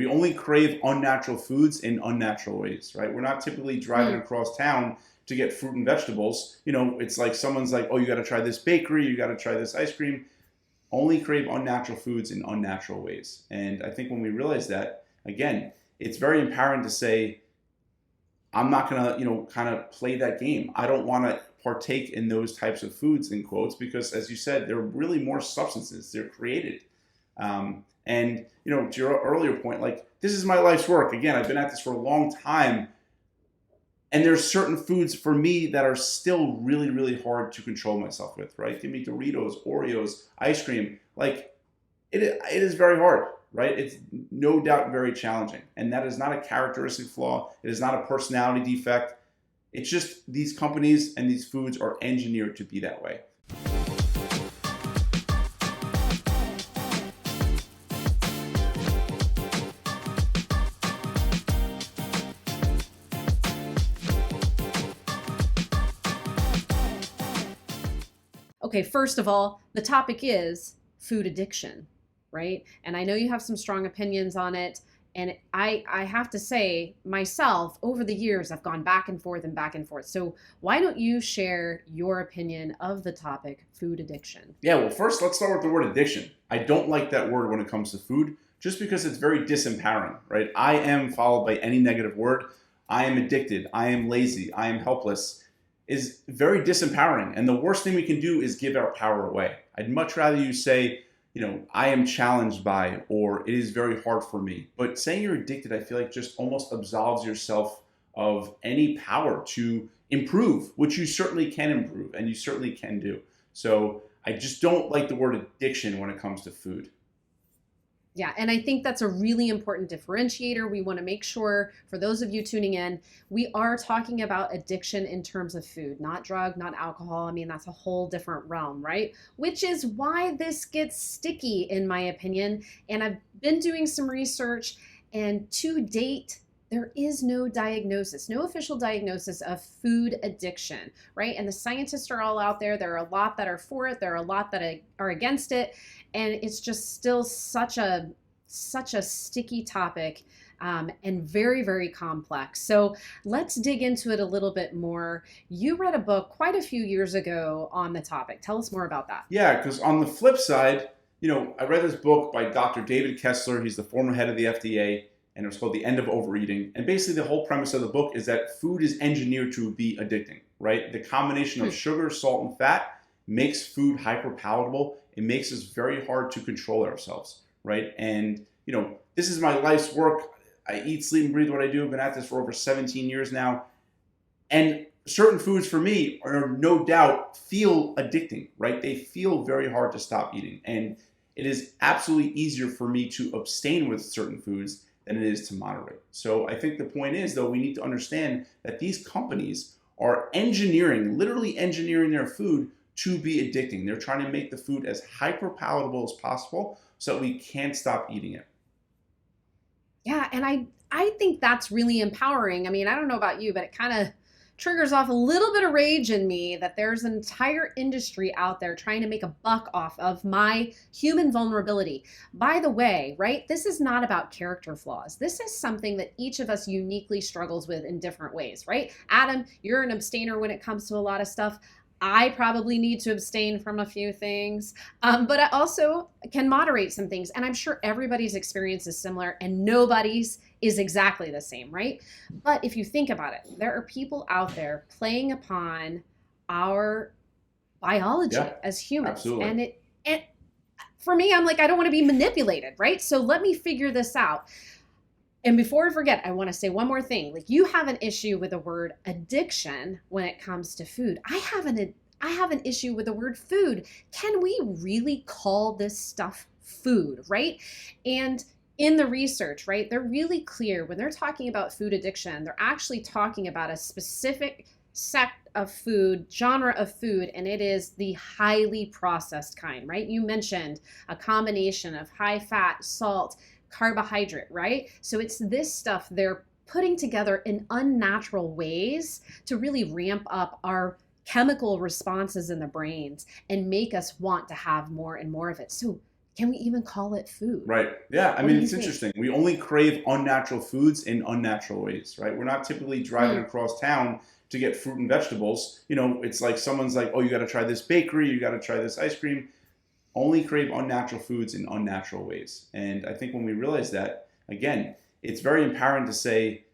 We only crave unnatural foods in unnatural ways, right? We're not typically driving across town to get fruit and vegetables. It's like someone's like, oh, you got to try this bakery, you got to try this ice cream. Only crave unnatural foods in unnatural ways. And I think when we realize that, again, it's very empowering to say, I'm not going to, kind of play that game. I don't want to partake in those types of foods, in quotes, because as you said, they're really more substances. They're created. And, to your earlier point, like, this is my life's work. Again, I've been at this for a long time. And there's certain foods for me that are still really, really hard to control myself with, right? Give me Doritos, Oreos, ice cream. Like, it is very hard, right? It's no doubt very challenging. And that is not a characteristic flaw. It is not a personality defect. It's just these companies and these foods are engineered to be that way. Okay, first of all, the topic is food addiction, right? And I know you have some strong opinions on it. And I have to say, myself, over the years, I've gone back and forth and back and forth. So why don't you share your opinion of the topic, food addiction? Yeah, well, first, let's start with the word addiction. I don't like that word when it comes to food, just because it's very disempowering, right? I am followed by any negative word. I am addicted. I am lazy. I am helpless. Is very disempowering. And the worst thing we can do is give our power away. I'd much rather you say, I am challenged by, or it is very hard for me. But saying you're addicted, I feel like just almost absolves yourself of any power to improve, which you certainly can improve and you certainly can do. So I just don't like the word addiction when it comes to food. Yeah, and I think that's a really important differentiator. We want to make sure, for those of you tuning in, we are talking about addiction in terms of food, not drug, not alcohol. I mean, that's a whole different realm, right? Which is why this gets sticky, in my opinion. And I've been doing some research, and to date, there is no diagnosis, no official diagnosis of food addiction, right? And the scientists are all out there. There are a lot that are for it. There are a lot that are against it. And it's just still such a sticky topic and very, very complex. So let's dig into it a little bit more. You read a book quite a few years ago on the topic. Tell us more about that. Yeah, because on the flip side, I read this book by Dr. David Kessler. He's the former head of the FDA, and it was called The End of Overeating. And basically the whole premise of the book is that food is engineered to be addicting, right? The combination of sugar, salt, and fat makes food hyper-palatable. It makes us very hard to control ourselves, right? And, this is my life's work. I eat, sleep, and breathe what I do. I've been at this for over 17 years now. And certain foods for me are no doubt feel addicting, right? They feel very hard to stop eating. And it is absolutely easier for me to abstain with certain foods than it is to moderate. So I think the point is, though, we need to understand that these companies are literally engineering their food to be addicting. They're trying to make the food as hyper-palatable as possible so that we can't stop eating it. Yeah, and I think that's really empowering. I mean, I don't know about you, but it kind of triggers off a little bit of rage in me that there's an entire industry out there trying to make a buck off of my human vulnerability. By the way, right, this is not about character flaws. This is something that each of us uniquely struggles with in different ways, right? Adam, you're an abstainer when it comes to a lot of stuff. I probably need to abstain from a few things, but I also can moderate some things. And I'm sure everybody's experience is similar and nobody's is exactly the same, right? But if you think about it, there are people out there playing upon our biology as humans. Absolutely. And it for me, I'm like, I don't want to be manipulated, right? So let me figure this out. And before I forget, I want to say one more thing. Like, you have an issue with the word addiction when it comes to food. I have an issue with the word food. Can we really call this stuff food, right? And in the research, right, they're really clear when they're talking about food addiction, they're actually talking about a specific sect of food, genre of food, and it is the highly processed kind, right? You mentioned a combination of high fat, salt, carbohydrate, right? So it's this stuff they're putting together in unnatural ways to really ramp up our chemical responses in the brains and make us want to have more and more of it. So Can we even call it food? Right. Yeah. I What do mean, you it's think? interesting. We only crave unnatural foods in unnatural ways, right? We're not typically driving Hmm. across town to get fruit and vegetables. It's like someone's like, oh, you got to try this bakery, you got to try this ice cream. Only crave unnatural foods in unnatural ways. And I think when we realize that, again, it's very empowering to say,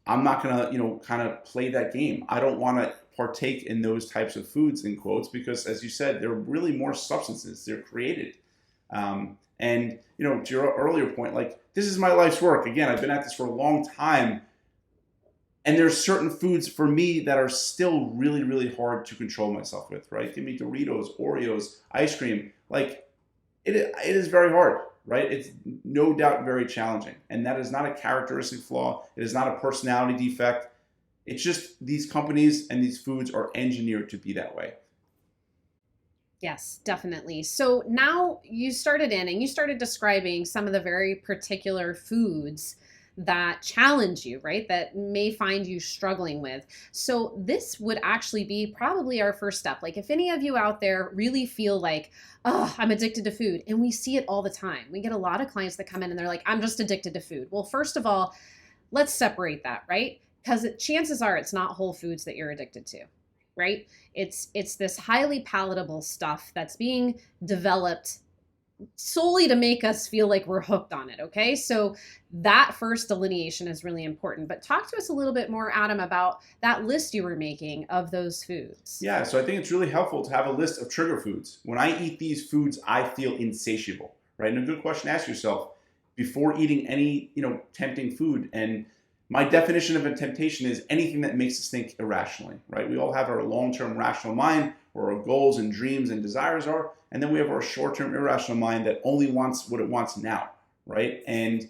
I'm not going to, kind of play that game. I don't want to partake in those types of foods, in quotes, because as you said, they're really more substances. They're created. And, to your earlier point, like, this is my life's work. Again, I've been at this for a long time. And there's certain foods for me that are still really, really hard to control myself with, right? Give me Doritos, Oreos, ice cream. Like, it is very hard, right? It's no doubt very challenging. And that is not a characteristic flaw. It is not a personality defect. It's just these companies and these foods are engineered to be that way. Yes, definitely. So now you started in and you started describing some of the very particular foods that challenge you, right? That may find you struggling with. So this would actually be probably our first step. Like if any of you out there really feel like, oh, I'm addicted to food, and we see it all the time. We get a lot of clients that come in and they're like, I'm just addicted to food. Well, first of all, let's separate that, right? Because chances are it's not whole foods that you're addicted to, right? It's this highly palatable stuff that's being developed solely to make us feel like we're hooked on it. Okay. So that first delineation is really important. But talk to us a little bit more, Adam, about that list you were making of those foods. Yeah, so I think it's really helpful to have a list of trigger foods. When I eat these foods, I feel insatiable, right? And a good question to ask yourself before eating any, tempting food. And my definition of a temptation is anything that makes us think irrationally, right? We all have our long-term rational mind where our goals and dreams and desires are, and then we have our short-term irrational mind that only wants what it wants now, right? And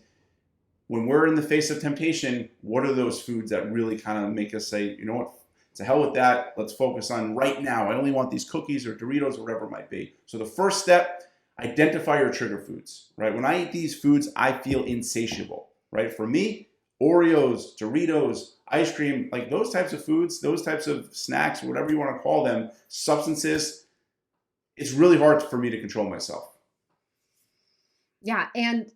when we're in the face of temptation, what are those foods that really kind of make us say, you know what, to hell with that, let's focus on right now. I only want these cookies or Doritos or whatever it might be. So the first step, identify your trigger foods, right? When I eat these foods, I feel insatiable, right? For me, Oreos, Doritos, ice cream, like those types of foods, those types of snacks, whatever you want to call them, substances, it's really hard for me to control myself. Yeah, and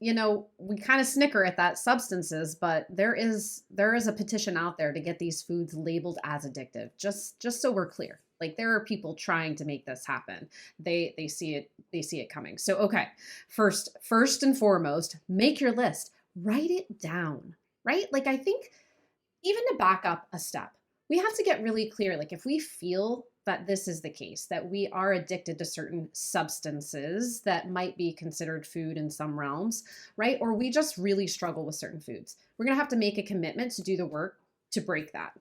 we kind of snicker at that substances, but there is a petition out there to get these foods labeled as addictive. Just so we're clear. Like there are people trying to make this happen. They see it coming. So okay, first and foremost, make your list. Write it down, right? Like I think even to back up a step, we have to get really clear. Like if we feel that this is the case, that we are addicted to certain substances that might be considered food in some realms, right? Or we just really struggle with certain foods. We're going to have to make a commitment to do the work to break that,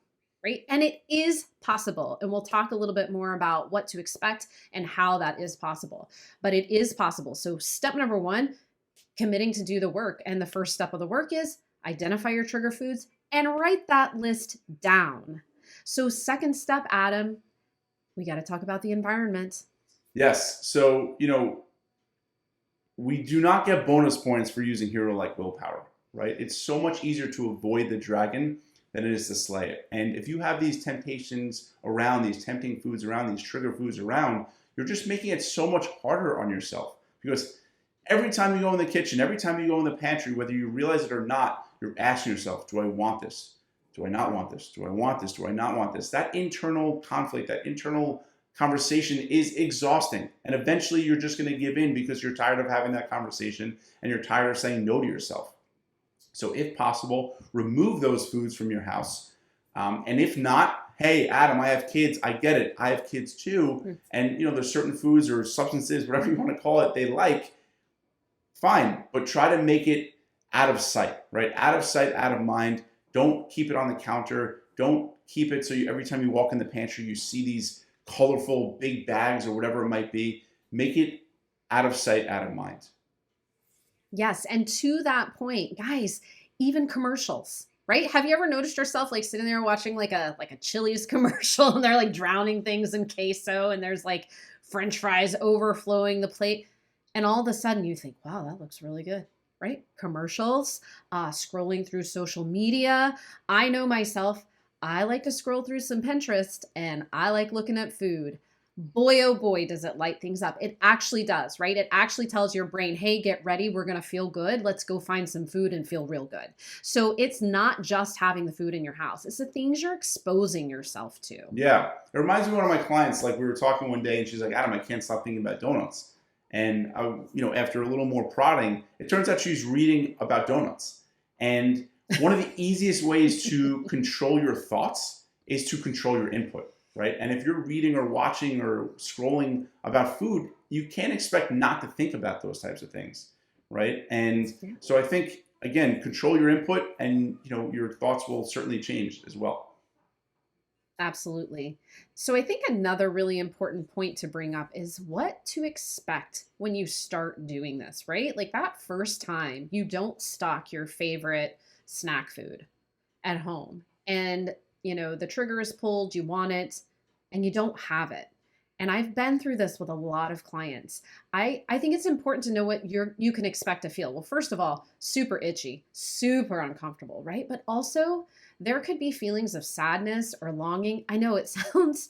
right? And it is possible. And we'll talk a little bit more about what to expect and how that is possible. But it is possible. So step number one, committing to do the work. And the first step of the work is identify your trigger foods and write that list down. So second step, Adam, we got to talk about the environment. Yes. So, we do not get bonus points for using hero-like willpower, right? It's so much easier to avoid the dragon than it is to slay it. And if you have these temptations around, these tempting foods around, these trigger foods around, you're just making it so much harder on yourself. Because every time you go in the kitchen, every time you go in the pantry, whether you realize it or not, you're asking yourself, do I want this? Do I not want this? Do I want this? Do I not want this? That internal conflict, that internal conversation is exhausting. And eventually you're just going to give in because you're tired of having that conversation and you're tired of saying no to yourself. So if possible, remove those foods from your house. And if not, hey, Adam, I have kids. I get it. I have kids too. And, there's certain foods or substances, whatever you want to call it, they like. Fine. But try to make it out of sight, right? Out of sight, out of mind. Don't keep it on the counter. Don't keep it so every time you walk in the pantry, you see these colorful big bags or whatever it might be. Make it out of sight, out of mind. Yes. And to that point, guys, even commercials, right? Have you ever noticed yourself like sitting there watching like a Chili's commercial and they're like drowning things in queso and there's like French fries overflowing the plate. And all of a sudden you think, wow, that looks really good. Right? Commercials, scrolling through social media. I know myself, I like to scroll through some Pinterest and I like looking at food. boy, oh boy, does it light things up. It actually does, right? It actually tells your brain, hey, get ready. We're going to feel good. Let's go find some food and feel real good. So it's not just having the food in your house. It's the things you're exposing yourself to. Yeah. It reminds me of one of my clients, like we were talking one day and she's like, Adam, I can't stop thinking about donuts. And after a little more prodding, it turns out she's reading about donuts. And one of the easiest ways to control your thoughts is to control your input. Right? And if you're reading or watching or scrolling about food, you can't expect not to think about those types of things, right? And so I think, again, control your input and, your thoughts will certainly change as well. Absolutely. So I think another really important point to bring up is what to expect when you start doing this, right? Like that first time you don't stock your favorite snack food at home and the trigger is pulled, you want it, and you don't have it. And I've been through this with a lot of clients. I think it's important to know what you can expect to feel. Well, first of all, super itchy, super uncomfortable, right? But also there could be feelings of sadness or longing. I know it sounds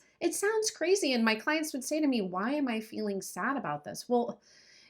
crazy. And my clients would say to me, why am I feeling sad about this? Well,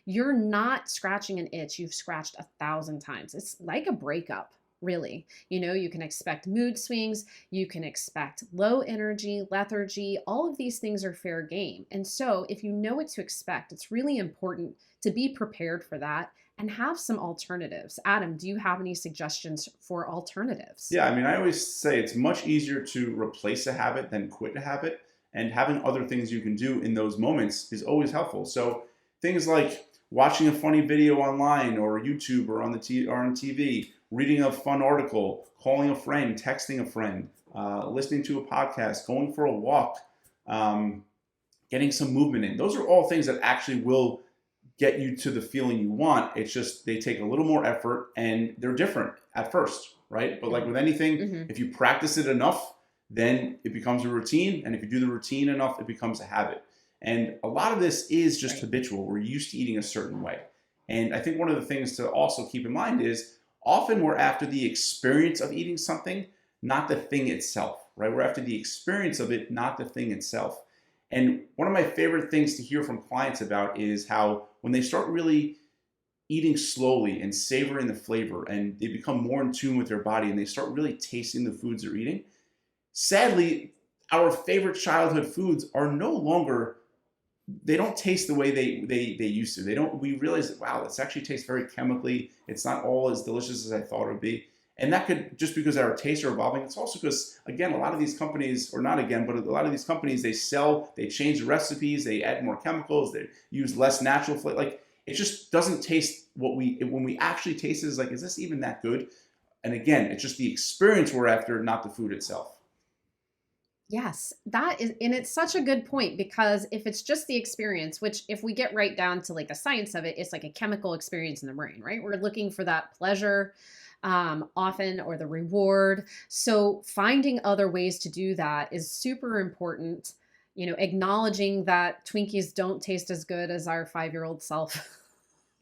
you're not scratching an itch you've scratched 1,000 times. It's like a breakup. Really, you can expect mood swings, you can expect low energy, lethargy, all of these things are fair game. And so if you know what to expect, it's really important to be prepared for that and have some alternatives. Adam, do you have any suggestions for alternatives? Yeah, I mean, I always say it's much easier to replace a habit than quit a habit. And having other things you can do in those moments is always helpful. So things like watching a funny video online or YouTube or on TV, reading a fun article, calling a friend, texting a friend, listening to a podcast, going for a walk, getting some movement in. Those are all things that actually will get you to the feeling you want. It's just they take a little more effort and they're different at first, right? But like with anything, if you practice it enough, then it becomes a routine. And if you do the routine enough, it becomes a habit. And a lot of this is just habitual. We're used to eating a certain way. And I think one of the things to also keep in mind is often we're after the experience of eating something, not the thing itself, right? We're after the experience of it, not the thing itself. And one of my favorite things to hear from clients about is how when they start really eating slowly and savoring the flavor and they become more in tune with their body and they start really tasting the foods they're eating, sadly, our favorite childhood foods are no longer, they don't taste the way they used to. We realize that, wow, this actually tastes very chemically. It's not all as delicious as I thought it would be. And that could, just because our tastes are evolving, it's also because, again, a lot of these companies, or not again, but a lot of these companies, they change the recipes, they add more chemicals, they use less natural flavor. Like, it just doesn't taste when we actually taste it, it's like, is this even that good? And again, it's just the experience we're after, not the food itself. Yes, that is, and it's such a good point because if it's just the experience, which if we get right down to like the science of it, it's like a chemical experience in the brain, right? We're looking for that pleasure often or the reward. So finding other ways to do that is super important. Acknowledging that Twinkies don't taste as good as our 5-year-old self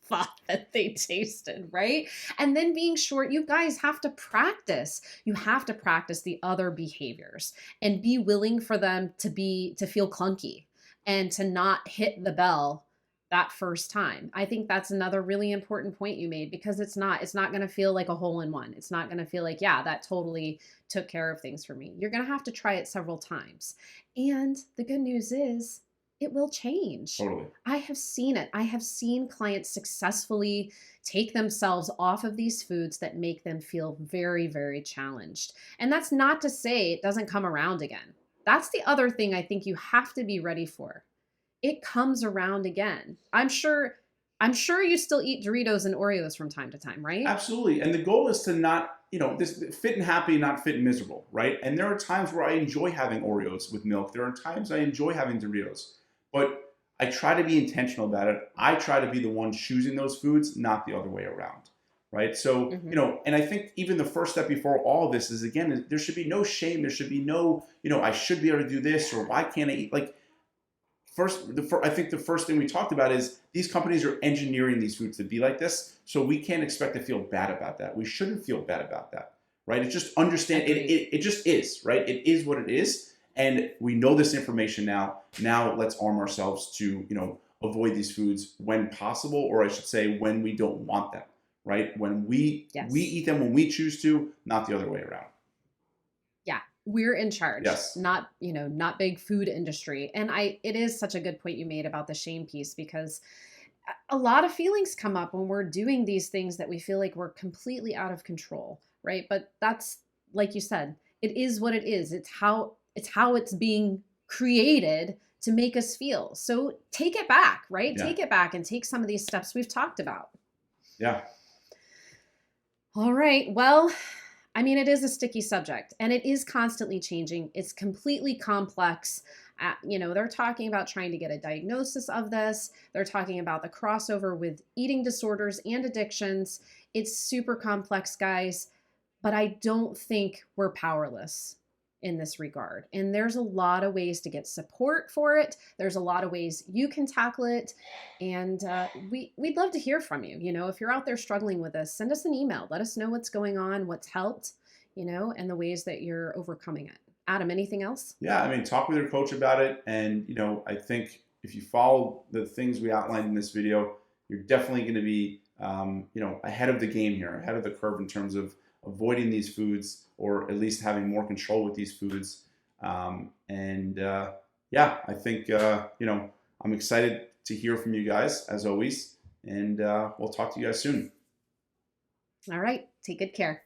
thought that they tasted, right? And then being sure you guys have to practice. You have to practice the other behaviors and be willing for them to feel clunky and to not hit the bell that first time. I think that's another really important point you made because it's not going to feel like a hole in one. It's not going to feel like, yeah, that totally took care of things for me. You're going to have to try it several times. And the good news is it will change. Totally. I have seen it. I have seen clients successfully take themselves off of these foods that make them feel very, very challenged. And that's not to say it doesn't come around again. That's the other thing I think you have to be ready for. It comes around again. I'm sure you still eat Doritos and Oreos from time to time, right? Absolutely. And the goal is to not, this fit and happy, not fit and miserable, right? And there are times where I enjoy having Oreos with milk. There are times I enjoy having Doritos. But I try to be intentional about it. I try to be the one choosing those foods, not the other way around, right? So, and I think even the first step before all of this is, again, there should be no shame. There should be no, I should be able to do this or why can't I eat? Like, I think the first thing we talked about is these companies are engineering these foods to be like this. So we can't expect to feel bad about that. We shouldn't feel bad about that, right? It's just understand, it just is, right? It is what it is. And we know this information now. Now let's arm ourselves to, avoid these foods when possible, or I should say when we don't want them, right? When we eat them when we choose to, not the other way around. Yeah, we're in charge. Yes. Not big food industry. And it is such a good point you made about the shame piece, because a lot of feelings come up when we're doing these things that we feel like we're completely out of control, right? But that's, like you said, it is what it is. It's how it's being created to make us feel. So take it back, right? Yeah. Take it back and take some of these steps we've talked about. Yeah. All right. Well, I mean, it is a sticky subject and it is constantly changing. It's completely complex. They're talking about trying to get a diagnosis of this. They're talking about the crossover with eating disorders and addictions. It's super complex, guys, but I don't think we're powerless in this regard. And there's a lot of ways to get support for it. There's a lot of ways you can tackle it. And we'd love to hear from you. If you're out there struggling with this, send us an email. Let us know what's going on, what's helped, and the ways that you're overcoming it. Adam, anything else? Yeah, I mean, talk with your coach about it. And, I think if you follow the things we outlined in this video, you're definitely going to be, ahead of the game here, ahead of the curve in terms of avoiding these foods, or at least having more control with these foods. I think, I'm excited to hear from you guys as always, and we'll talk to you guys soon. All right. Take good care.